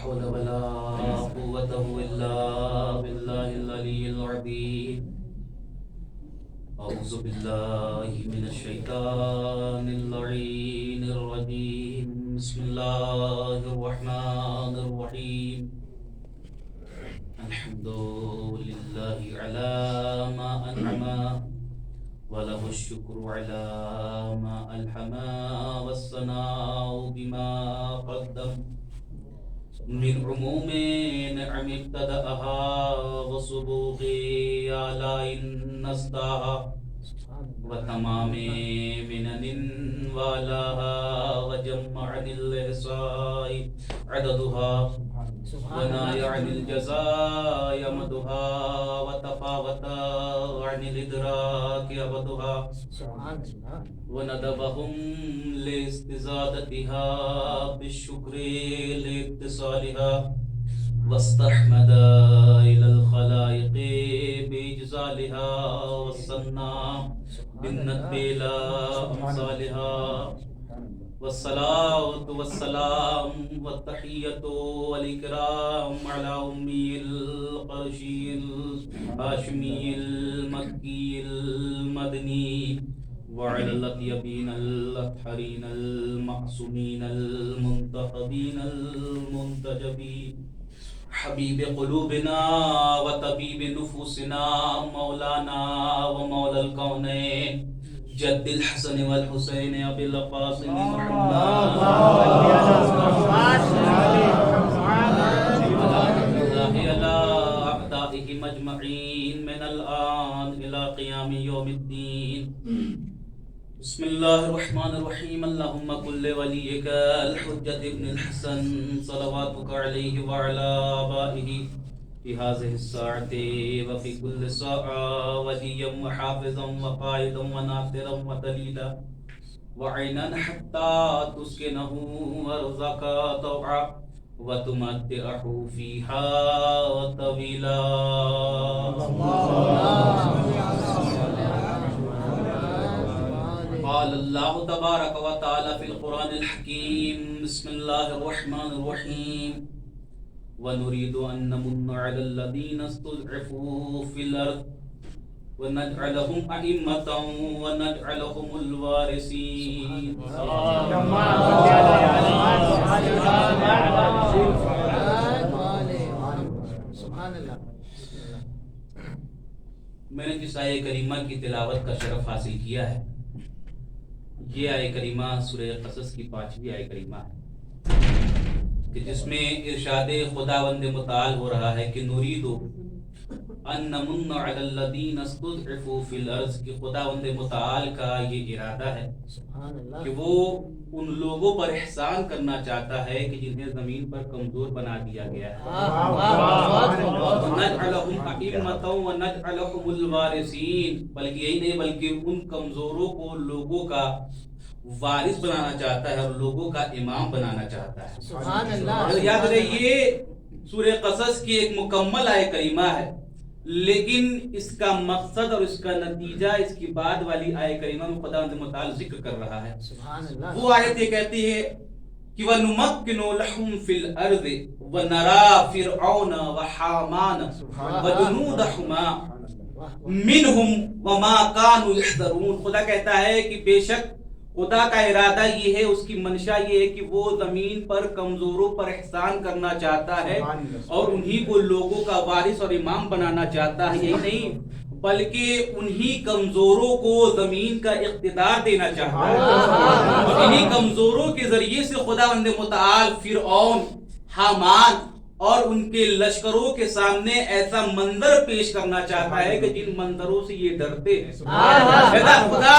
حول ولا قوة إلا بالله العلي العظيم. أعوذ بالله من الشيطان اللعين الرجيم. بسم الله الرحمن الرحيم. الحمد لله على ما أنعم وله الشكر على ما ألحم والثناء بما قدم من عموم نعم ابتدأها وسبوغ آلاء نسداها وتمام منن والاها وجمع عن الإحصاء عددها وناي عن الجزاء يمدها وتفاوت عن الإدراك أبدها وندبهم لاستزادتها بالشكر لاتصالها واستحمد إلى الخلائق بإجزالها والصنع بالندب إلى أمثالها والصلاة والسلام والتحية والإكرام على أمي القرشي الهاشمي المكي المدني وعلى الأطيبين الأطهرين المعصومين المنتخبين المنتجبين حبيب قلوبنا وطبيب نفوسنا مولانا ومولى الكونين جد الحسن والحسين أبي القاسم محمد على أعدائهم أجمعين من الآن إلى قيام يوم الدين. بسم الله الرحمن الرحيم. اللهم كن لوليك الحجة ابن الحسن صلواتك عليه وعلى آبائه في هذه الساعة وفي كل ساعة وليا وحافظا وقائدا وناصرا ودليلا وعينا حتى تسكنه أرزاك طوعا وتمتعه فيها طويلا. قال الله تبارك وتعالى في القرآن الحكيم. بسم الله الرحمن الرحيم. ونريد أن نمن على الذين استضعفوا في الأرض ونجعلهم أئمة ونجعلهم الوارثين. میں نے جس آیہ کریمہ کی تلاوت کا شرف حاصل کیا ہے، یہ آیہ کریمہ سورہ قصص کی 5ویں آیہ کریمہ ہے کہ جس میں ارشاد خداوند متعال ہو رہا ہے کہ نریدو ان نمن علی الذین استضعفوا فی الارض، کہ خداوند متعال کا یہ ارادہ ہے کہ وہ ان لوگوں پر احسان کرنا چاہتا ہے کہ جنہیں زمین پر کمزور بنا دیا گیا ہے، نجعلہم ائمۃ ونجعلہم الوارثین، بلکہ یہی نہیں بلکہ ان کمزوروں کو لوگوں کا وارث بنانا چاہتا ہے اور لوگوں کا امام بنانا چاہتا ہے. سبحان اللہ. یاد رہے یہ سورہ قصص کی ایک مکمل آیہ کریمہ ہے، لیکن اس کا مقصد اور اس کا نتیجہ اس کی بعد والی آیہ کریمہ میں خداوند متعال ذکر کر رہا ہے. سبحان اللہ. وہ آیت یہ کہتی ہے کہ وَنُمَكِّنُ لَهُمْ فِي الْأَرْضِ وَنَرَى فِرْعَوْنَ وَحَامَانَ وَجُنُودَهُمَا مِنْهُمْ وَمَا كَانُوا يَحْذَرُونَ. خدا کہتا ہے کہ بے شک خدا کا ارادہ یہ ہے، اس کی منشا یہ ہے کہ وہ زمین پر کمزوروں پر احسان کرنا چاہتا ہے اور انہی کو لوگوں کا وارث اور امام بنانا چاہتا ہے. یہی نہیں بلکہ انہی کمزوروں کو زمین کا اقتدار دینا چاہتا ہے اور انہی کمزوروں کے ذریعے سے خداوند متعال فرعون، حامان اور ان کے لشکروں کے سامنے ایسا منظر پیش کرنا چاہتا ہے کہ جن منظروں سے یہ ڈرتے ہیں. خدا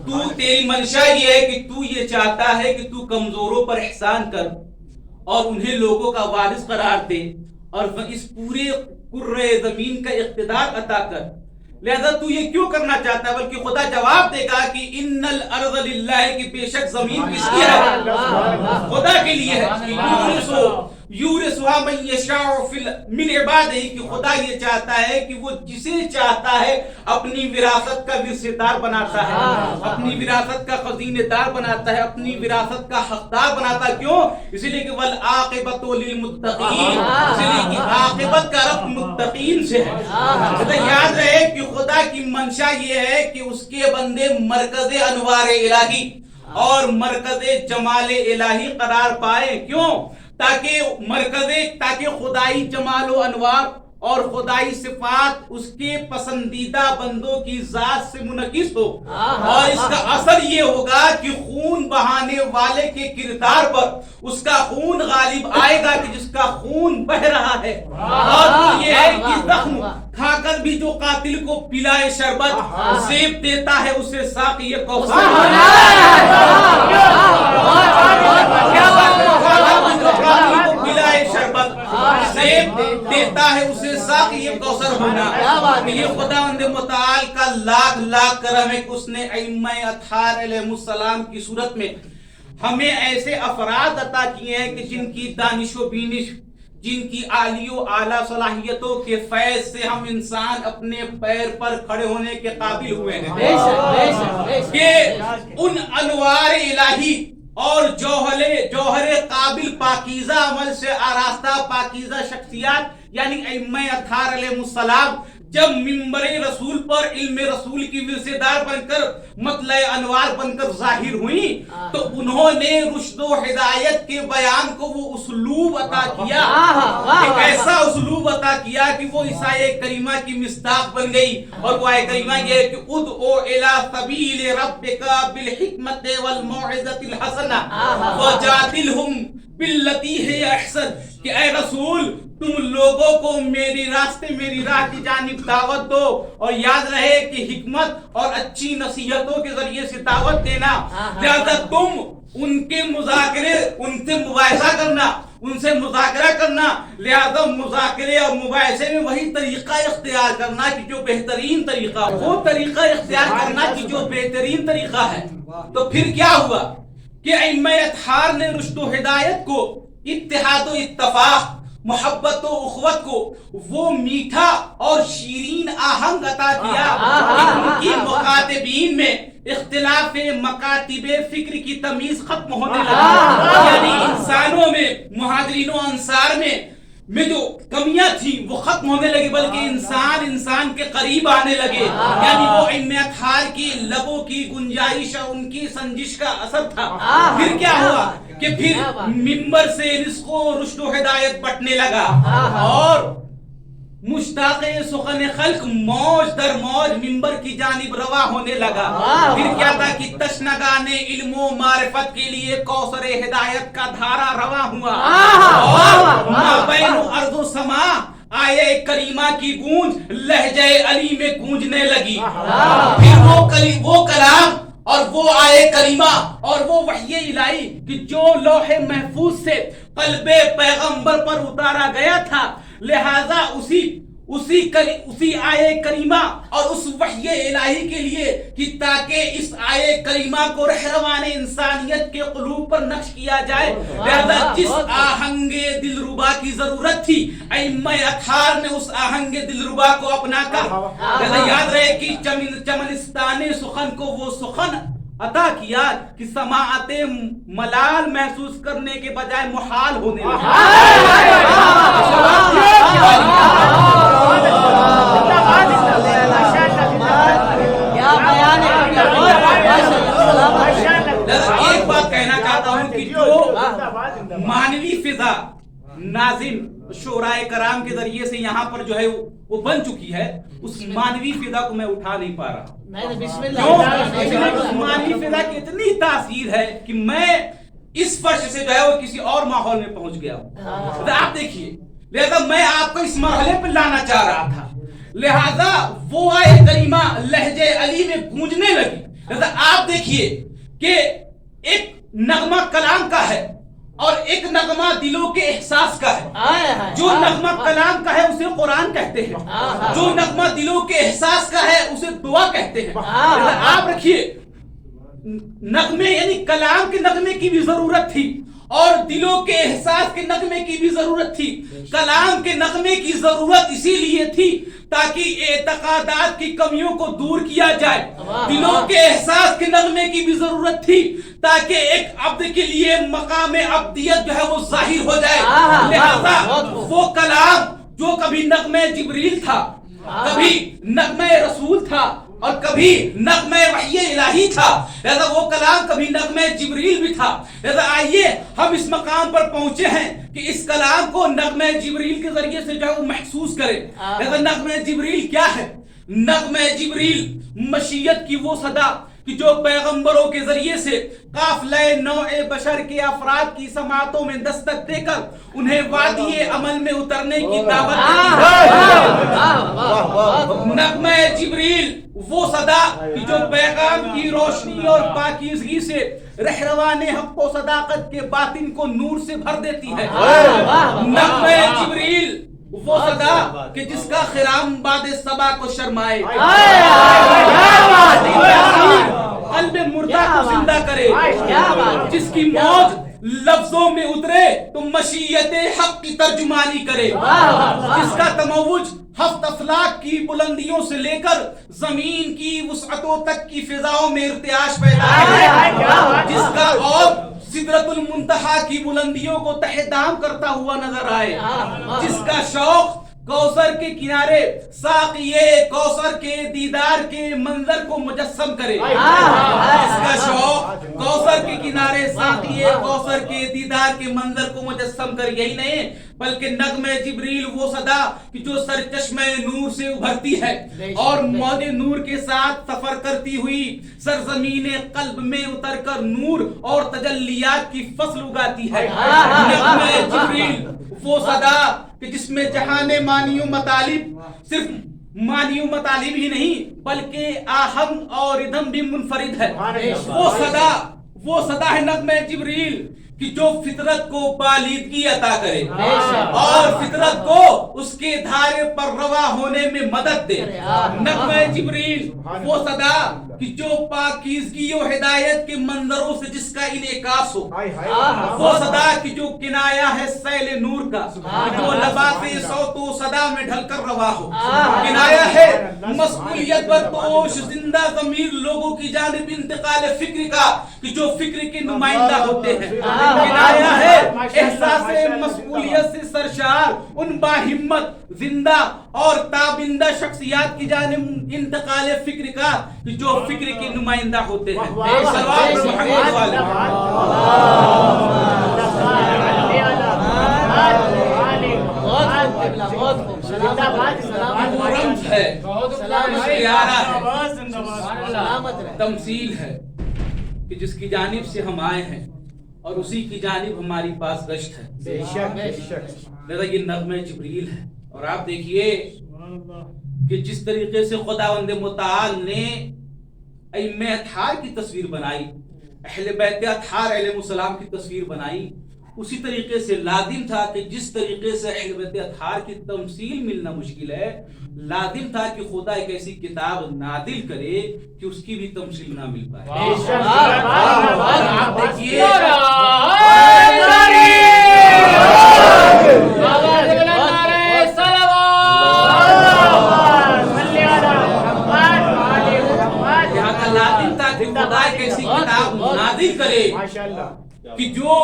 تو تیری منشا یہ ہے کہ تو یہ چاہتا ہے کہ تو کمزوروں پر احسان کر اور انہیں لوگوں کا وارث قرار دے اور اس پورے کرۂ زمین کا اقتدار عطا کر. لہذا تو یہ کیوں کرنا چاہتا ہے؟ بلکہ خدا جواب دے گا کہ ان الارض للہ، کہ بے شک زمین کس کی ہے؟ خدا کے لیے ہے. یورثھا من یشاء من عبادہ کہ خدا یہ چاہتا ہے کہ وہ جسے چاہتا ہے اپنی وراثت کا ورثہ دار بناتا ہے، اپنی وراثت کا خزینہ دار بناتا ہے، اپنی وراثت کا حقدار بناتا ہے۔ کیوں؟ اس لیے کہ والعاقبۃ للمتقین، اس لیے کہ عاقبت کا رب متقین سے ہے۔ تو یاد رہے کہ خدا کی منشا یہ ہے کہ اس کے بندے مرکز انوار الہی اور مرکز جمال الہی قرار پائے۔ کیوں؟ تاکہ خدائی جمال و انوار اور خدائی صفات اس کے پسندیدہ بندوں کی ذات سے منعکس ہو، اور اس کا اثر یہ ہوگا کہ خون بہانے والے کے کردار پر اس کا خون غالب آئے گا کہ جس کا خون بہ رہا ہے، اور یہ ہے کہ زخم کھا کر بھی جو قاتل کو پلائے شربت زیب دیتا ہے اسے ساقی کوثر دیتا ہے اسے ساقی کوثر ہونا۔ یہ خداوند متعال کا لاکھ لاکھ کرم ہے کہ اس نے ائمہ اطہار علیہ السلام کی صورت میں ہمیں ایسے افراد عطا کیے ہیں کہ جن کی دانش و بینش، جن کی عالی و اعلیٰ صلاحیتوں کے فیض سے ہم انسان اپنے پیر پر کھڑے ہونے کے قابل ہوئے ہیں، کہ ان انوار الہی اور جوہر قابل پاکیزہ عمل سے آراستہ پاکیزہ شخصیات یعنی ائمہ اطہار علیہ السلام جب منبر رسول پر علم رسول کی ورثہ دار بن کر مطلع انوار بن کر ظاہر ہوئی، تو انہوں نے رشد و ہدایت کے بیان کو وہ اسلوب عطا کیا، ایک ایسا اسلوب عطا کیا کہ وہ اس آیہ کریمہ کی مصداق بن گئی۔ اور وہ آیہ کریمہ یہ ہے کہ ادعو الی سبیل ربک بالحکمت والموعظۃ الحسنہ وجادلہم باللتی ہی احسن، کہ اے رسول تم لوگوں کو میری راستے میری راہ کی جانب دعوت دو، اور یاد رہے کہ حکمت اور اچھی نصیحتوں کے ذریعے سے دعوت دینا، لہذا تم ان کے مذاکرے، ان سے مباحثہ کرنا، ان سے مذاکرہ کرنا، لہذا مذاکرے اور مباحثے میں وہی طریقہ اختیار کرنا کہ جو بہترین طریقہ، وہ طریقہ اختیار کرنا کہ جو بہترین طریقہ ہے۔ تو پھر کیا ہوا کہ ائمہ اطہار نے رشد و ہدایت کو، اتحاد و اتفاق، محبت و اخوت کو وہ میٹھا اور شیرین آہنگ عطا کیا کہ ان کی مخاطبین میں اختلاف مکاتب فکر کی تمیز ختم ہونے لگی، یعنی انسانوں میں، مہاجرین و انصار میں جو کمیاں تھیں وہ ختم ہونے لگی، بلکہ انسان کے قریب آنے لگے، یعنی وہ ائمہ اطہار کی لبوں کی گنجائش اور ان کی سنجش کا اثر تھا۔ پھر کیا ہوا کہ پھر منبر سے رزق و رشد و ہدایت بٹنے لگا، اور مشتاق سخن خلق موج در موج منبر کی جانب روا ہونے لگا۔ پھر کیا تھا کہ تشنگان علم و معرفت کے لیے کوثر ہدایت کا دھارا روا ہوا، اور مابین ارض و سما آیے کریمہ کی گونج لہجہ علی میں گونجنے لگی۔ پھر وہ کلام اور وہ آیے کریمہ اور وہ وحی الہی کہ جو لوح محفوظ سے قلب پیغمبر پر اتارا گیا تھا، لہذا اسی آیے کریمہ اور اس وحی الہی کے لیے کہ تاکہ اس آیے کریمہ کو رہروان انسانیت کے قلوب پر نقش کیا جائے، لہذا جس آہنگ دلربا کی ضرورت تھی ائمہ اطہار نے اس آہنگ دلربا کو اپنا کر، لہذا یاد رہے کہ چمنستان سخن کو وہ سخن عطا کیا کہ سماعت ملال محسوس کرنے کے بجائے محال ہونے لگا۔ ایک بات کہنا چاہتا ہوں کہ جو معنوی فضا ناظم شعراء کرام کے ذریعے سے یہاں پر جو ہے وہ بن چکی ہے، اس معنوی فضا کو میں اٹھا نہیں پا رہا۔ اس معنوی فضا کی اتنی تاثیر ہے کہ میں اس فرش سے جو ہے وہ کسی اور ماحول میں پہنچ گیا ہوں۔ آپ دیکھیے، لہذا میں آپ کو اس مرحلے پہ لانا چاہ رہا تھا، لہذا وہ آیہ کریمہ لہجہ علی میں گونجنے لگی۔ لہذا آپ دیکھیے کہ ایک نغمہ کلام کا ہے اور ایک نغمہ دلوں کے احساس کا ہے۔ جو نغمہ کلام کا ہے اسے قرآن کہتے ہیں، جو نغمہ دلوں کے احساس کا ہے اسے دعا کہتے ہیں۔ آپ رکھیے، نغمے یعنی کلام کے نغمے کی بھی ضرورت تھی، اور دلوں کے احساس کے نغمے کی بھی ضرورت تھی. کلام کے نغمے کی ضرورت اسی لیے تھی تاکہ اعتقادات کی کمیوں کو دور کیا جائے. دلوں کے احساس کے نغمے کی بھی ضرورت تھی تاکہ ایک عبد کے لیے مقام عبدیت جو ہے وہ ظاہر ہو جائے. لہذا وہ کلام جو کبھی نغمہ جبریل تھا، کبھی نغمہ رسول تھا اور کبھی نغمہ وحی الہی تھا، لہذا وہ کلام کبھی نغمہ جبریل بھی تھا. لہذا آئیے ہم اس مقام پر پہنچے ہیں کہ اس کلام کو نغمہ جبریل کے ذریعے سے جو ہے وہ محسوس کرے. لہذا نغمہ جبریل کیا ہے؟ نغمہ جبریل مشیت کی وہ صدا کہ جو پیغمبروں کے ذریعے سے قافلہ نوع بشر کے افراد کی سماعتوں میں دستک دے کر انہیں وادی عمل میں اترنے کی دعوت دیتی ہے. نغمہ جبریل وہ صدا کہ جو پیغام کی روشنی اور پاکیزگی سے رہروان حق و صداقت کے باطن کو نور سے بھر دیتی ہے. نغمہ جبریل وہ صدا کہ جس کا خرام باد صبا کو شرمائے، قلب مردہ کو زندہ کرے، جس کی موج لفظوں میں اترے تو مشیت حق کی ترجمانی کرے، جس کا تموج ہفت افلاک کی بلندیوں سے لے کر زمین کی وسعتوں تک کی فضاؤں میں ارتعاش پیدا کرے، جس کا اور سدرت المنتہا کی بلندیوں کو تہ دام کرتا ہوا نظر آئے، جس کا شوق کوثر کے کنارے ساقیے کوثر کے دیدار کے منظر کو مجسم کرے، جس کا شوق کوثر کے کنارے ساقیے کوثر کے دیدار کے منظر کو مجسم کرے. یہی نہیں بلکہ نغمہ جبریل وہ صدا کہ جو سرچشمہ نور سے ابھرتی ہے اور موج نور کے ساتھ سفر کرتی ہوئی سرزمین قلب میں اتر کر نور اور تجلیات کی فصل اگاتی ہے. نغمہ جبریل وہ صدا کہ جس میں جہان معنی و مطالب صرف معنی و مطالب ہی نہیں بلکہ آہنگ اور ردھم بھی منفرد ہے. وہ صدا ہے نغمہ جبریل کہ جو فطرت کو بالیدگی عطا کرے اور فطرت کو اس کے دھارے پر روا ہونے میں مدد دے. نغمہ جبریل وہ صدا کہ جو پاکیزگی و ہدایت کے منظروں سے جس کا انعکاس ہو، وہ صدا کہ جو کنایا ہے سیل نور کا، جو لباس صوت و صدا میں ڈھل کر روا ہو، کنایا ہے مسئولیت برپوش زندہ ضمیر لوگوں کی جانب انتقال فکر کا کہ جو فکر کے نمائندہ ہوتے ہیں، کنایا ہے احساس مسئولیت سے سرشار ان باہمت زندہ اور تابندہ شخصیات کی جانب انتقال فکر کا کہ جو فکر کے نمائندہ ہوتے ہیں. صلوات محمد والے رمز ہے، تمثیل ہے کہ جس کی جانب سے ہم آئے ہیں اور اسی کی جانب ہماری پاس گشت ہے. لہذا یہ نغمہ جبریل ہے. اور آپ دیکھیے کہ جس طریقے سے خداوند متعال نے ائمہ اطہار کی تصویر بنائی، اہل بیت اطہار علیہ السلام کی تصویر بنائی، اسی طریقے سے لازم تھا کہ جس طریقے سے اہل بیت اطہار کی تمثیل ملنا مشکل ہے، لازم تھا کہ خدا ایک ایسی کتاب نازل کرے کہ اس کی بھی تمثیل نہ مل پائے. آپ دیکھیے نازل کرے کہ جو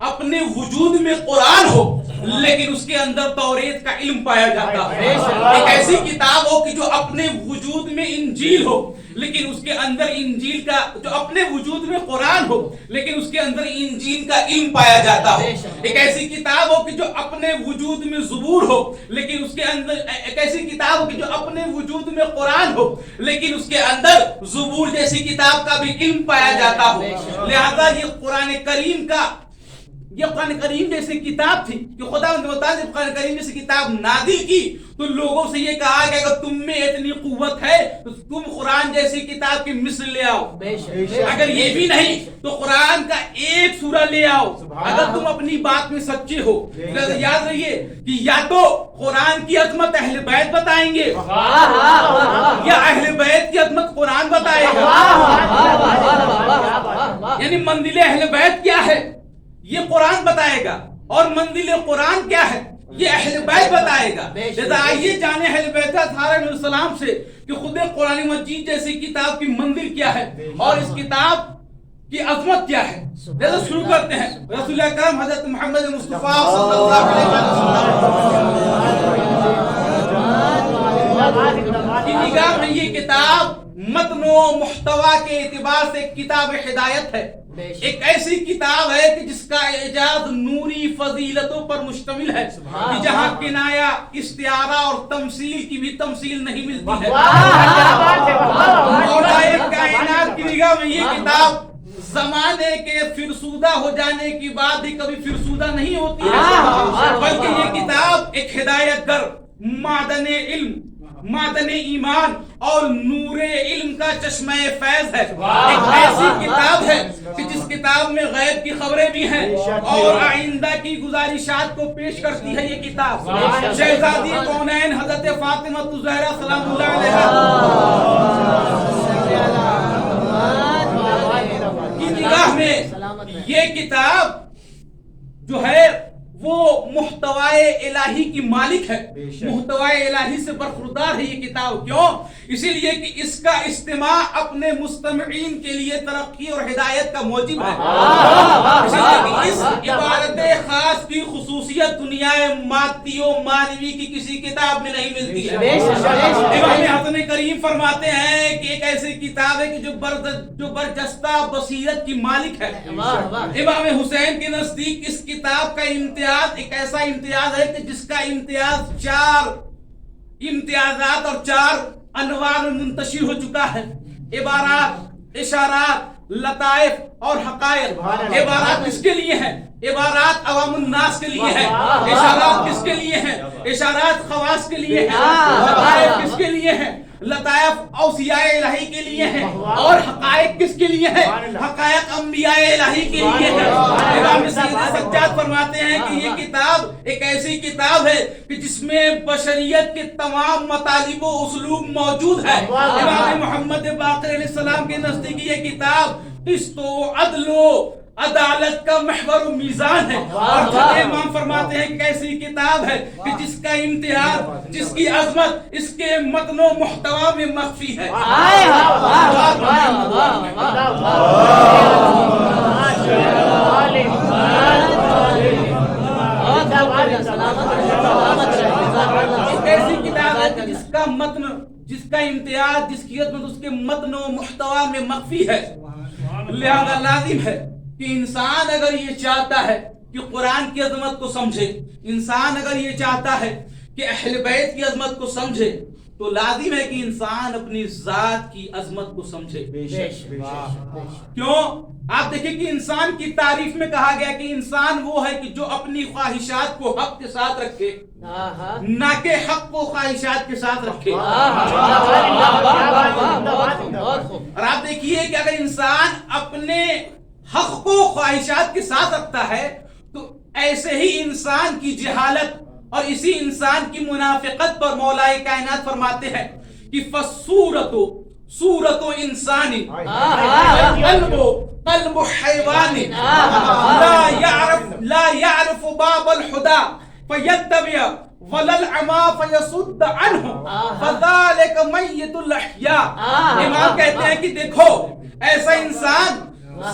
اپنے وجود میں قرآن ہو لیکن اس کے اندر توریت کا علم پایا جاتا ہے. ایک ایسی کتاب ہو کہ جو اپنے وجود میں انجیل ہو لیکن اس کے اندر انجیل کا، جو اپنے وجود میں قرآن ہو لیکن اس کے اندر انجیل کا علم پایا جاتا ہو. ایک ایسی کتاب ہو کہ جو اپنے وجود میں زبور ہو لیکن اس کے اندر، ایک ایسی کتاب ہو کہ جو اپنے وجود میں قرآن ہو لیکن اس کے اندر زبور جیسی کتاب کا بھی علم پایا جاتا ہو. لہذا یہ قرآن کریم کا، یہ قرآن کریم جیسی کتاب تھی کہ خدا نے قرآن کریم جیسی کتاب نازل کی تو لوگوں سے یہ کہا کہ اگر تم میں اتنی قوت ہے تو تم قرآن جیسی کتاب کی مثل لے آؤ. اگر یہ بھی نہیں تو قرآن کا ایک سورہ لے آؤ. اگر تم اپنی بات میں سچے ہو یاد رہیے کہ یا تو قرآن کی عظمت اہل بیت بتائیں گے یا اہل بیت کی عظمت قرآن بتائے گا. یعنی منزل اہل بیت کیا ہے یہ قرآن بتائے گا، اور منزل قرآن کیا ہے یہ اہل بیت بتائے گا۔ لہذا آئیے جانے اہل بیت اطہار علیہ السلام سے کہ خود قرآن مجید جیسی کتاب کی منزل کیا ہے اور اس کتاب کی عظمت کیا ہے۔ لہذا شروع کرتے ہیں۔ رسول اکرم حضرت محمد مصطفیٰ صلی اللہ علیہ وسلم کی نگاہ میں یہ کتاب متن و محتوا کے اعتبار سے کتاب ہدایت ہے، ایک ایسی کتاب ہے کہ جس کا اعجاز نوری فضیلتوں پر مشتمل ہے کہ جہاں کنایا، استعارہ اور تمثیل کی بھی تمثیل نہیں ملتی ہے۔ مولا کائنات کی نگاہ میں یہ کتاب زمانے کے فرسودہ ہو جانے کی بعد بھی کبھی فرسودہ نہیں ہوتی ہے، بلکہ یہ کتاب ایک ہدایت گر، معدن علم، معدن ایمان اور نور علم کا چشمہ فیض ہے۔ ایک ایسی کتاب ہے کہ جس کتاب میں غیب کی خبریں بھی ہیں اور آئندہ کی گزارشات کو پیش کرتی ہے۔ یہ کتاب شہزادی کونین حضرت فاطمہ الزہرا سلام اللہ علیہا کی نگاہ میں یہ کتاب جو ہے وہ محتوائے الہی کی مالک ہے، محتوائے الہی سے برخوردار ہے یہ کتاب۔ کیوں؟ اسی لیے کہ اس کا استماع اپنے مستمعین کے لیے ترقی اور ہدایت کا موجب ہے۔ اسی لیے کہ اس عبارت خاص کی خصوصیت دنیا مادی و معنوی کی کسی کتاب میں نہیں ملتی ہے۔ امام حسن کریم فرماتے ہیں کہ ایک ایسی کتاب ہے کہ جو برجستہ بصیرت کی مالک ہے۔ امام حسین کے نزدیک اس کتاب کا امتیاز ایک ایسا امتیاز ہے کہ جس کا امتیاز 4 امتیازات اور 4 انوار میں منتشر ہو چکا ہے۔ عبارات، اشارات، لطائف اور حقائق۔ عبارات کس کے لیے ہیں؟ عبارات عوام الناس کے لیے ہیں۔ اشارات کس کے لیے ہیں؟ اشارات خواص کے لیے ہیں۔ لطائف کس کے لیے ہیں؟ لطائف اوصیاء الہی کے لیے ہیں۔ اور حقائق کس کے لیے ہیں؟ حقائق انبیاء الہی کے لیے ہیں۔ امام سجاد فرماتے ہیں کہ یہ کتاب ایک ایسی کتاب ہے کہ جس میں بشریت کے تمام مطالب و اسلوب موجود ہے۔ امام محمد باقر علیہ السلام کے نزدیک یہ کتاب قسط و عدل و عدالت کا محور و میزان ہے۔ اور امام فرماتے ہیں کہ ایسی کتاب ہے کہ جس کا امتیاز، جس کی عظمت اس کے متن و محتوا میں مخفی ہے۔ ایسی کتاب ہے کہ جس کا متن، جس کا امتیاز، جس کی عظمت اس کے متن و محتوا میں مخفی ہے۔ لہذا لازم ہے کہ انسان اگر یہ چاہتا ہے کہ قرآن کی عظمت کو سمجھے، انسان اگر یہ چاہتا ہے کہ اہل بیت کی عظمت کو سمجھے، تو لازم ہے کہ انسان اپنی ذات کی عظمت کو سمجھے۔ کیوں؟ آپ دیکھیں کہ انسان کی تعریف میں کہا گیا کہ انسان وہ ہے کہ جو اپنی خواہشات کو حق کے ساتھ رکھے، نہ کہ حق کو خواہشات کے ساتھ رکھے۔ اور آپ دیکھیے کہ اگر انسان اپنے حق کو خواہشات کے ساتھ رکھتا ہے تو ایسے ہی انسان کی جہالت اور اسی انسان کی منافقت پر مولا کائنات فرماتے ہیں کہ صورت انسانی قلب حیوان لا يعرف باب الهدى فيتبع ولا العمى فيصد عنه فذلك ميت الاحياء۔ امام کہتے ہیں کہ دیکھو ایسا انسان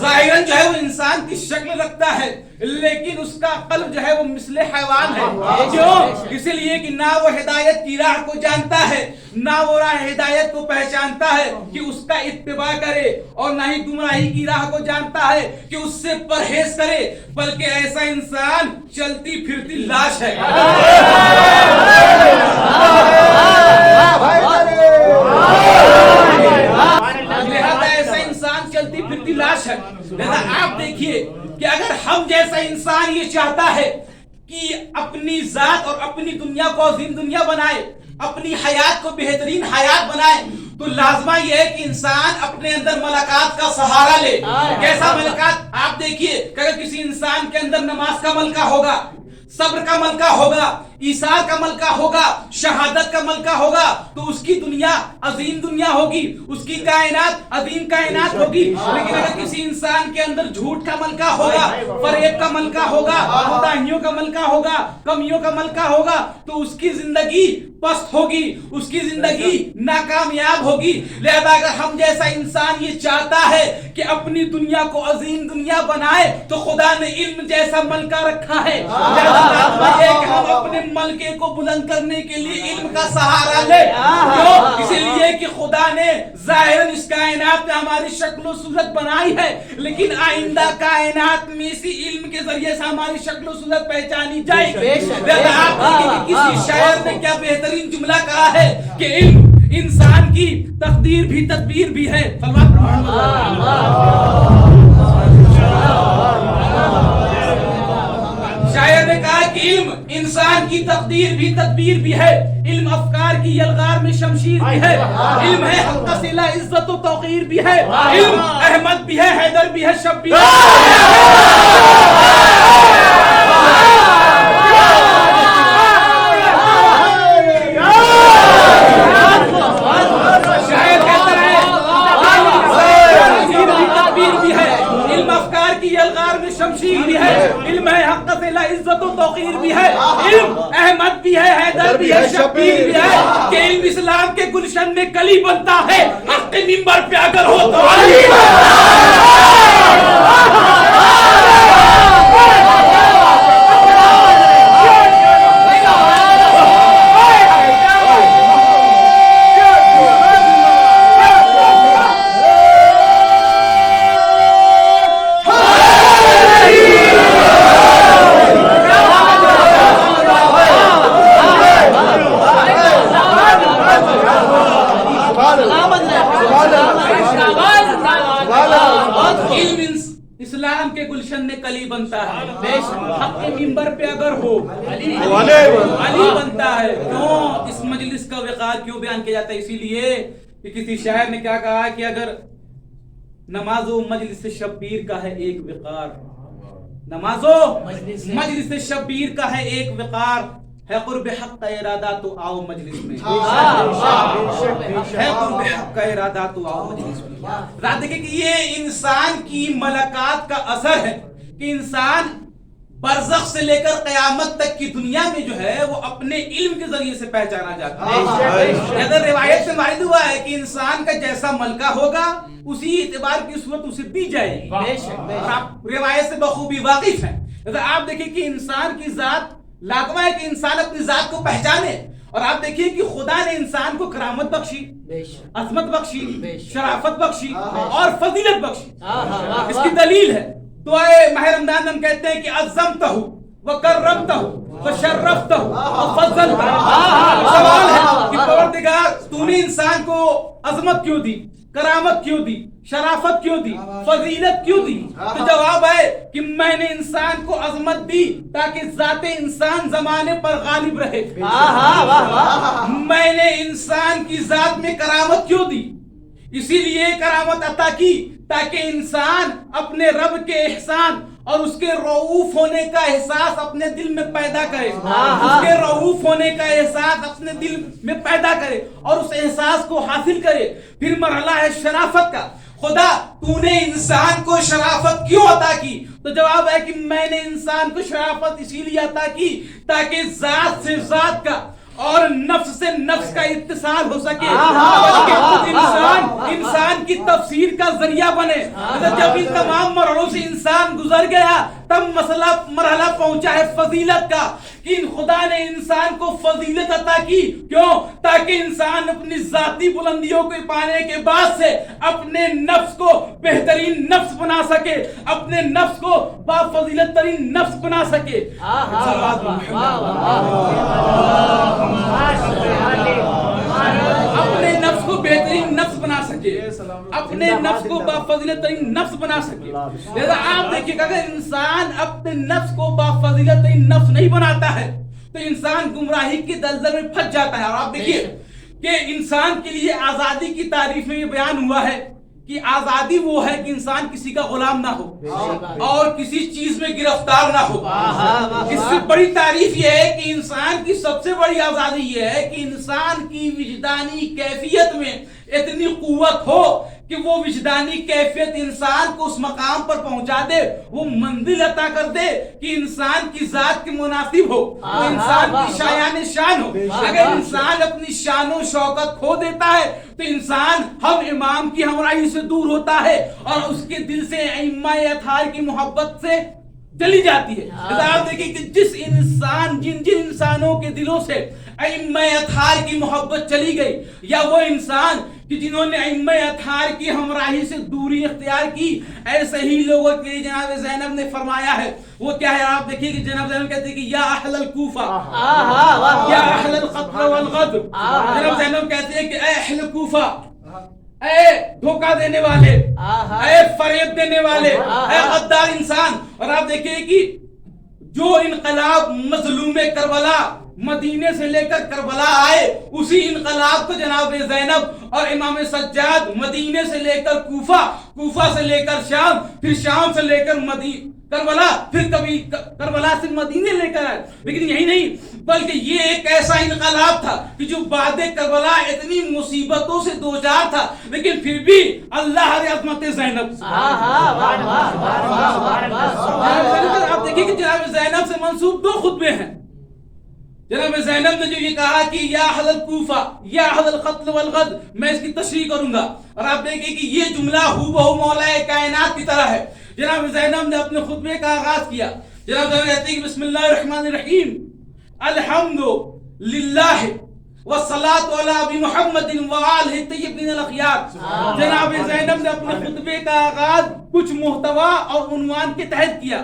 ظاہراً جو ہے وہ انسان کی شکل رکھتا ہے لیکن اس کا قلب جو ہے وہ مثل حیوان ہے۔ کیوں؟ اس لیے کہ نہ وہ ہدایت کی راہ کو جانتا ہے، نہ وہ راہ ہدایت کو پہچانتا ہے کہ اس کا اتباع کرے، اور نہ ہی گمراہی کی راہ کو جانتا ہے کہ اس سے پرہیز کرے، بلکہ ایسا انسان چلتی پھرتی لاش ہے۔ چلتی پھرتی لاش ہے۔ لہذا آپ دیکھیے کہ اگر ہم جیسا انسان یہ چاہتا ہے کہ اپنی ذات اور اپنی دنیا کو عظیم دنیا بنائے، اپنی حیات کو بہترین حیات بنائے، تو لازمہ یہ ہے کہ انسان اپنے اندر ملکات کا سہارا لے۔ کیسا ملکات؟ آپ دیکھیے کہ اگر کسی انسان کے اندر نماز کا ملکہ ہوگا، صبر کا ملکہ ہوگا، ایثار کا ملکہ ہوگا، شہادت کا ملکہ ہوگا، تو اس کی دنیا عظیم دنیا ہوگی، اس کی کائنات عظیم کائنات ہوگی. لیکن اگر کسی انسان کے اندر جھوٹ کا ملکہ ہوگا، فریب کا ملکہ ہوگا، کوتاہیوں کا ملکہ ہوگا، کمیوں کا ملکہ ہوگا، تو اس کی زندگی پست ہوگی، اس کی زندگی ناکامیاب ہوگی. لہذا اگر ہم جیسا انسان یہ چاہتا ہے کہ اپنی دنیا کو عظیم دنیا بنائے تو خدا نے علم جیسا ملکہ رکھا ہے. ہم اپنے ملکے کو بلند کرنے کے لیے علم کا سہارا لے. کیوں؟ اسی لیے کہ خدا نے ظاہراً اس کائنات میں ہماری شکل و صورت بنائی ہے، لیکن آئندہ کائنات میں اسی علم کے ذریعے سے ہماری شکل و صورت پہچانی جائے گی. کسی شاعر نے کیا بہترین جملہ کہا ہے کہ علم انسان کی تقدیر بھی تدبیر بھی ہے. شاعر نے کہا کہ علم انسان کی تقدیر بھی تدبیر بھی ہے، علم افکار کی یلغار میں شمشیر بھی ہے، علم ہے حق صلہ عزت و توقیر بھی ہے، علم احمد بھی ہے، حیدر بھی ہے، شبیر بھی شمشیر بھی ہے، علم ہے حق صلہ عزت و توقیر بھی ہے، علم احمد بھی ہے، حیدر بھی ہے، شبیر بھی ہے. کہ علم اسلام کے گلشن میں کلی بنتا ہے، حق کے منبر پہ اگر ہو تو علی. اسلام کے گلشن میں کلی بنتا ہے، حق کے منبر پہ اگر ہو علی بنتا ہے. کیوں اس مجلس کا وقار کیوں بیان کیا جاتا ہے؟ اسی لیے کہ کسی شاعر نے کیا کہا کہ اگر نماز و مجلس شبیر کا ہے ایک وقار، نماز و مجلس شبیر کا ہے ایک وقار، ہے قرب حق کا ارادہ تو آؤ مجلس میں، ہے قرب حق کا ارادہ تو آؤ مجلس میں. ذات دیکھیں کہ یہ انسان کی ملکات کا اثر ہے کہ انسان برزخ سے لے کر قیامت تک کی دنیا میں جو ہے وہ اپنے علم کے ذریعے سے پہچانا جاتا ہے. اگر روایت سے معلوم ہوا ہے کہ انسان کا جیسا ملکہ ہوگا اسی اعتبار کی صورت اسے دی جائے گی. آپ روایت سے بخوبی واقف ہیں. آپ دیکھیں کہ انسان کی ذات لازمہ ہے کہ انسان اپنی ذات کو پہچانے، اور آپ دیکھیے کہ خدا نے انسان کو کرامت بخشی، عظمت بخشی، شرافت بخشی اور فضیلت بخشی. اس کی دلیل ہے دعائے ماہ رمضان میں ہم کہتے ہیں کہ عظمتہ وکرمتہ وشرفتہ وفضلتہ. سوال ہے کہ پروردگار تو نے انسان کو عظمت کیوں دی، کرامت کیوں دی، شرافت کیوں دی، فضیلت کیوں دی؟ تو جواب ہے کہ میں نے انسان کو عظمت دی تاکہ ذات انسان زمانے پر غالب رہے. میں نے انسان کی ذات میں کرامت کیوں دی؟ اسی لیے کرامت عطا کی تاکہ انسان اپنے رب کے احسان اور اس کے رؤوف ہونے کا احساس اپنے دل میں پیدا کرے، اس کے رؤوف ہونے کا احساس اپنے دل میں پیدا کرے اور اس احساس کو حاصل کرے. پھر مرحلہ ہے شرافت کا. خدا تو نے انسان کو شرافت کیوں عطا کی؟ تو جواب ہے کہ میں نے انسان کو شرافت اسی لیے عطا کی تاکہ ذات سے ذات کا اور نفس سے نفس کا اتصال ہو سکے، انسان کی تفسیر کا ذریعہ بنے. جب ان تمام مرحلوں سے انسان گزر گیا تب مرحلہ پہنچا ہے فضیلت کا کہ خدا نے انسان کو فضیلت عطا کی. کیوں؟ تاکہ انسان اپنی ذاتی بلندیوں کو پانے کے بعد سے اپنے نفس کو بہترین نفس بنا سکے، اپنے نفس کو بافضیلت ترین نفس بنا سکے. اپنے نفس کو بہترین نفس بنا سکے، اپنے نفس کو بافضیلت ترین نفس بنا سکے. لہذا آپ دیکھیے کہ اگر انسان اپنے نفس کو بافضیلت ترین نفس نہیں بناتا ہے تو انسان گمراہی کے دلدل میں پھنس جاتا ہے. اور آپ دیکھیے کہ انسان کے لیے آزادی کی تعریف میں یہ بیان ہوا ہے کہ آزادی وہ ہے کہ انسان کسی کا غلام نہ ہو اور کسی چیز میں گرفتار نہ ہو. اس سے بڑی تعریف یہ ہے کہ انسان کی سب سے بڑی آزادی یہ ہے کہ انسان کی وجدانی کیفیت میں اتنی قوت ہو کہ وہ وجدانی کیفیت انسان کو اس مقام پر پہنچا دے، وہ منزل عطا کر دے کہ انسان کی ذات کے مناسب ہو، وہ انسان کی شایان شان ہو. اگر انسان اپنی شان و شوکت کھو دیتا ہے تو انسان ہم امام کی ہمراہی سے دور ہوتا ہے اور اس کے دل سے ائمہ اطہار کی محبت سے چلی جاتی ہے. آپ دیکھیں کہ جن انسانوں کے دلوں سے ائمہ اطہار کی محبت چلی گئی، یا وہ انسان کہ جنہوں نے ائمہ اطہار کی ہمراہی سے دوری اختیار کی، ایسے ہی لوگوں کے لیے جناب زینب نے فرمایا ہے. وہ کیا ہے؟ آپ دیکھیے کہ جناب زینب کہتے ہیں کہ یا اہل الکوفہ یا اہل القتل والغدر. جناب زینب کہتے ہیں کہ اے اہل کوفہ، اے دھوکہ دینے والے، اے فریب دینے والے، اے غدار انسان. اور آپ دیکھیں کہ جو انقلاب مظلوم کربلا مدینے سے لے کر کربلا آئے، اسی انقلاب کو جناب زینب اور امام سجاد مدینے سے لے کر کوفہ سے لے کر شام، پھر شام سے لے کر کربلا، پھر کبھی کربلا سے مدینے لے کر آئے. لیکن یہی نہیں بلکہ یہ ایک ایسا انقلاب تھا کہ جو بعد کربلا اتنی مصیبتوں سے دوچار تھا، لیکن پھر بھی اللہ نے عظمت زینب. آپ دیکھیں کہ جناب زینب سے منسوب 2 خطبے ہیں. جناب زینب نے جو یہ کہا کہ یا اہل الکوفہ یا اہل القتل والغدر، میں اس کی تشریح کروں گا. اور آپ دیکھیں کہ یہ جملہ ہو بہو مولا کائنات کی طرح ہے. جناب زینب نے اپنے خطبے کا آغاز کیا. جناب زینب کہتی ہے کہ بسم اللہ الرحمن الرحیم، الحمد للہ والصلاة علی ابی محمد وآلہ الطیبین الاخیار. جناب زینب نے اپنے خطبے کا آغاز کچھ محتوا اور عنوان کے تحت کیا.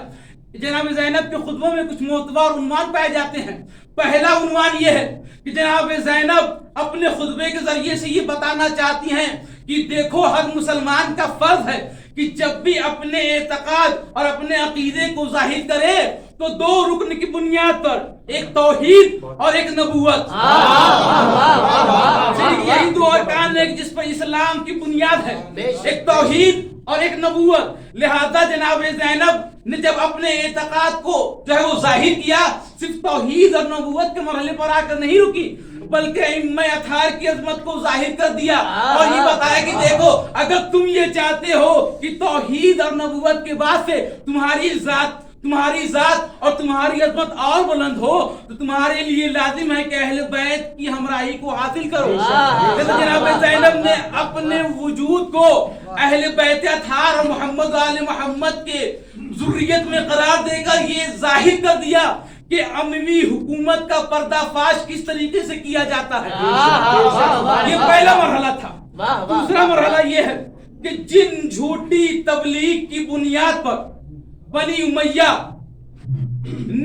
جناب زینب کے خطبوں میں کچھ محتوا اور عنوان پائے جاتے ہیں. پہلا عنوان یہ ہے کہ جناب زینب اپنے خطبے کے ذریعے سے یہ بتانا چاہتی ہیں کہ دیکھو، ہر مسلمان کا فرض ہے کہ جب بھی اپنے اعتقاد اور اپنے عقیدے کو ظاہر کرے تو 2 رکن کی بنیاد پر، ایک توحید اور ایک نبوت. یہی 2 ارکان ہیں جس پر اسلام کی بنیاد ہے، ایک توحید اور ایک نبوت. لہذا جناب زینب نے جب اپنے اعتقاد کو جو ہے وہ ظاہر کیا، صرف توحید اور نبوت کے مرحلے پر آ کر نہیں رکی بلکہ ائمہ اطہار کی عظمت کو ظاہر کر دیا اور یہ بتایا کہ دیکھو، اگر تم یہ چاہتے ہو کہ توحید اور نبوت کے بعد سے تمہاری ذات اور تمہاری عظمت اور بلند ہو تو تمہارے لیے لازم ہے کہ اہل بیت کی ہمراہی کو حاصل کرو. جناب زینب نے اپنے وجود کو اہل بیت اطہار اور محمد آل محمد کے ذریت میں قرار دے کر یہ ظاہر کر دیا کہ اموی حکومت کا پردہ فاش کس طریقے سے کیا جاتا ہے. یہ پہلا مرحلہ تھا. دوسرا مرحلہ یہ ہے کہ جن جھوٹی تبلیغ کی بنیاد پر بنی امیہ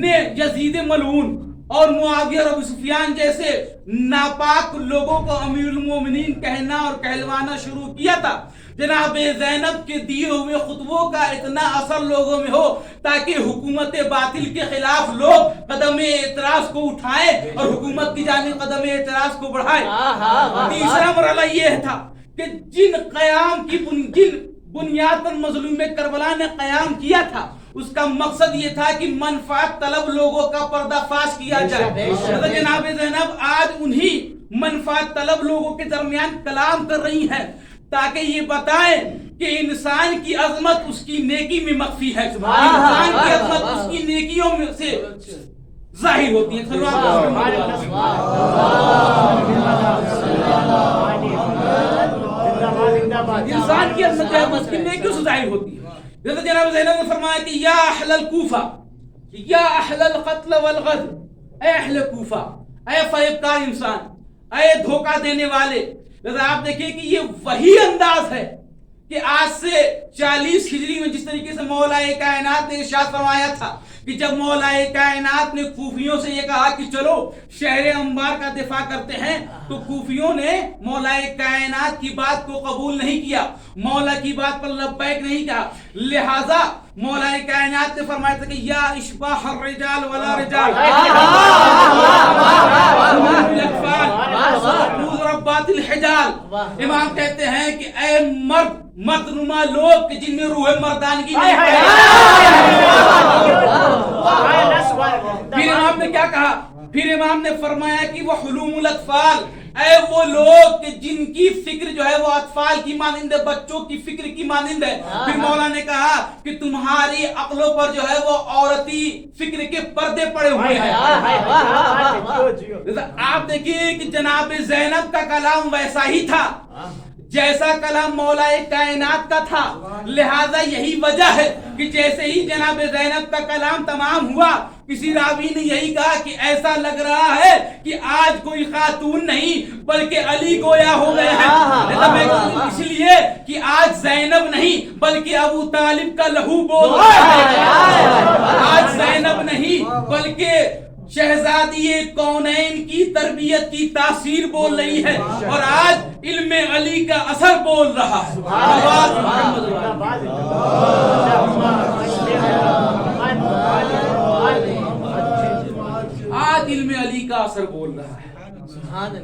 نے یزید ملعون اور معاویہ اور ابو سفیان جیسے ناپاک لوگوں کو امیر المومنین کہنا اور کہلوانا شروع کیا تھا، جناب زینب کے دیے ہوئے خطبوں کا اتنا اثر لوگوں میں ہو تاکہ حکومت باطل کے خلاف لوگ قدم اعتراض کو اٹھائیں اور حکومت کی جانب قدم اعتراض کو بڑھائیں. تیسرا مرحلہ یہ تھا کہ جن بنیاد پر مظلوم کربلا نے قیام کیا تھا، اس کا مقصد یہ تھا کہ منفعت طلب لوگوں کا پردہ فاش کیا جائے. جناب زینب آج انہی منفعت طلب لوگوں کے درمیان کلام کر رہی ہیں تاکہ یہ بتائیں کہ انسان کی عظمت اس کی نیکی میں مخفی ہے، انسان کی عظمت اس کی نیکیوں میں سے ظاہر ہوتی ہے. انسان کی عظمت اس کی نیکیوں سے ظاہر ہوتی ہے. جیسے جناب زینب نے فرمایا کہ یا اہل الکوفہ یا اہل القتل والغدر، اے اہل کوفہ، اے فریب کار انسان، اے دھوکہ دینے والے. آپ دیکھیں کہ یہ وہی انداز ہے کہ آج سے 40 ہجری میں جس طریقے سے مولا کائنات نے ارشاد فرمایا تھا کہ جب مولا کائنات نے کوفیوں سے یہ کہا کہ چلو شہر انبار کا دفاع کرتے ہیں، تو کوفیوں نے مولا کائنات کی بات کو قبول نہیں کیا، مولا کی بات پر لبیک نہیں کہا. لہذا مولا کائنات نے فرمایا تھا کہ یا اشباح الرجال ولا رجال ربات الحجال. امام کہتے ہیں کہ اے مرد نما لوگ کہ جن میں روح مردانگی نہیں ہے. پھر امام نے کیا کہا؟ پھر امام نے فرمایا کہ وہ حلوم الاطفال، اے وہ لوگ کہ جن کی فکر جو ہے وہ اطفال کی مانند ہے، بچوں کی فکر کی مانند ہے. پھر مولا نے کہا کہ تمہاری عقلوں پر جو ہے وہ عورتی فکر کے پردے پڑے ہوئے ہیں. آپ دیکھیے کہ جناب زینب کا کلام ویسا ہی تھا جیسا کلام مولا کائنات کا تھا. لہذا یہی وجہ ہے کہ جیسے ہی جناب زینب کا کلام تمام ہوا، کسی راوی نے یہی کہا کہ ایسا لگ رہا ہے کہ آج کوئی خاتون نہیں بلکہ علی گویا ہو گئے ہیں. اس لیے کہ آج زینب نہیں بلکہ ابو طالب کا لہو بول رہا ہے. آج زینب نہیں بلکہ شہزادی کونین کی تربیت کی تاثیر بول رہی ہے، اور آج علم علی کا اثر بول رہا ہے. آج علم علی کا اثر بول رہا ہے.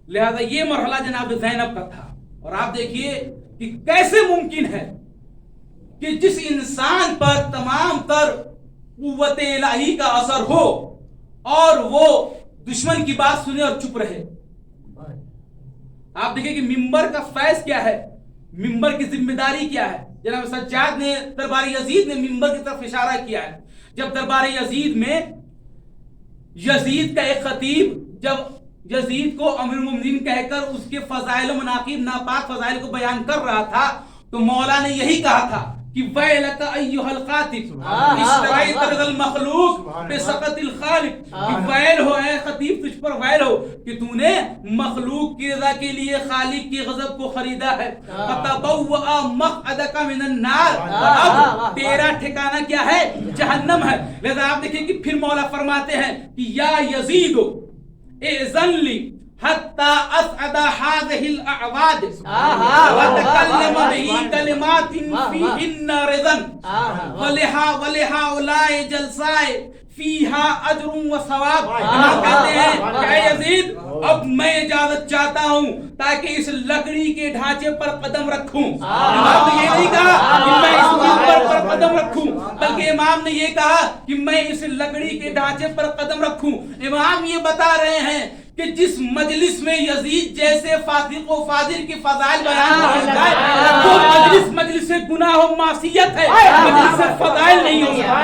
لہذا یہ مرحلہ جناب زینب کا تھا. اور آپ دیکھیے کہ کیسے ممکن ہے کہ جس انسان پر تمام تر قوت الہی کا اثر ہو اور وہ دشمن کی بات سنے اور چپ رہے. آپ دیکھیں کہ ممبر کا فیض کیا ہے، ممبر کی ذمہ داری کیا ہے. جناب سجاد نے دربار یزید نے ممبر کی طرف اشارہ کیا ہے. جب دربار یزید میں یزید کا ایک خطیب جب یزید کو امیر المومنین کہہ کر اس کے فضائل و مناقب ناپاک فضائل کو بیان کر رہا تھا تو مولا نے یہی کہا تھا کہ ویلک ایھا الخاطب اشتریت رضا المخلوق بسخط الخالق. کہ ویل ہو اے خطیب، تجھ پر ویل ہو کہ تو نے مخلوق کی رضا کے لیے خالق کی غضب کو خریدا ہے. فتبوأ مقعدک من النار، اب تیرا ٹھکانہ کیا ہے؟ جہنم ہے. لہذا آپ دیکھیں کہ پھر مولا فرماتے ہیں کہ یا یزید اذن لی حتى أسعد هذه الأعواد وتكلم به كلمات فيهن رضا ولهؤلاء جلساء فيها أجر وثواب. کہتے ہیں کہ اے یزید اب میں اجازت چاہتا ہوں تاکہ اس لکڑی کے ڈھانچے پر قدم رکھوں. امام نے یہ نہیں کہا کہ میں اس منبر پر قدم رکھوں، بلکہ امام نے یہ کہا کہ میں اس لکڑی کے ڈھانچے پر قدم رکھوں. امام یہ بتا رہے ہیں کہ جس مجلس میں یزید جیسے فاسق و فاجر کی فضائل بیان کی جائے وہ مجلس گناہ و معصیت ہے، مجلس فضائل نہیں ہو سکتا.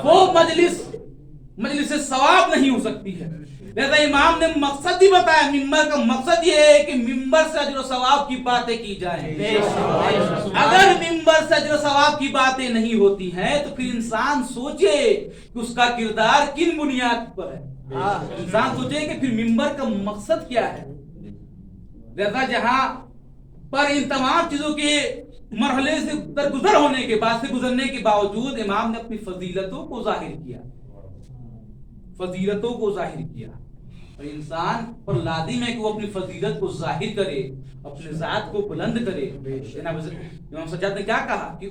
وہ مجلس ثواب نہیں ہو سکتی ہے. لہذا امام نے مقصد بھی بتایا، ممبر کا مقصد یہ ہے کہ ممبر سے اجر و ثواب کی باتیں کی جائیں. اگر ممبر سے اجر و ثواب کی باتیں نہیں ہوتی ہیں تو پھر انسان سوچے کہ اس کا کردار کن بنیاد پر ہے. انسان سوچے کہ پھر ممبر کا مقصد کیا ہے. لہذا جہاں پر ان تمام چیزوں کے مرحلے سے درگزر ہونے کے بعد سے گزرنے کے باوجود امام نے اپنی فضیلتوں کو ظاہر کیا، فضیلتوں کو ظاہر کیا. اور انسان پر لازم ہے کہ وہ اپنی فضیلت کو ظاہر کرے، اپنے ذات کو بلند کرے. جناب امام سجاد نے کیا کہا کہ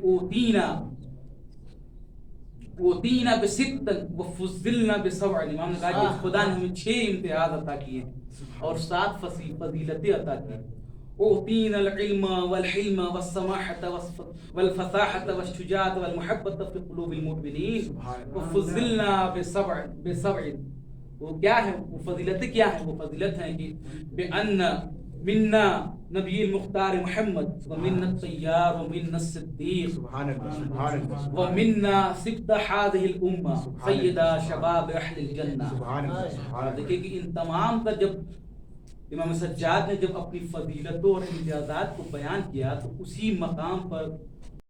اوتینا بست وفضلنا بسبع. امام نے کہا کہ خدا نے ہمیں 6 امتیاز عطا کیے اور 7 فضیلتیں عطا کی. اوتینا العلم والحلم والسماحة والفصاحة والشجاعة والمحبة في قلوب المؤمنين وفضلنا بسبع. وہ کیا ہے؟ وہ فضیلتیں کیا ہیں؟ وہ فضیلت ہیں کہ بأن منا نبی المختار محمد ومنا الطیار ومنا الصدیق ومنا سبط هذه الامة سیدہ شباب اہل الجنہ. دیکھیں کہ ان تمام کا جب امام سجاد نے جب اپنی فضیلتوں اور امتیازات کو بیان کیا تو اسی مقام پر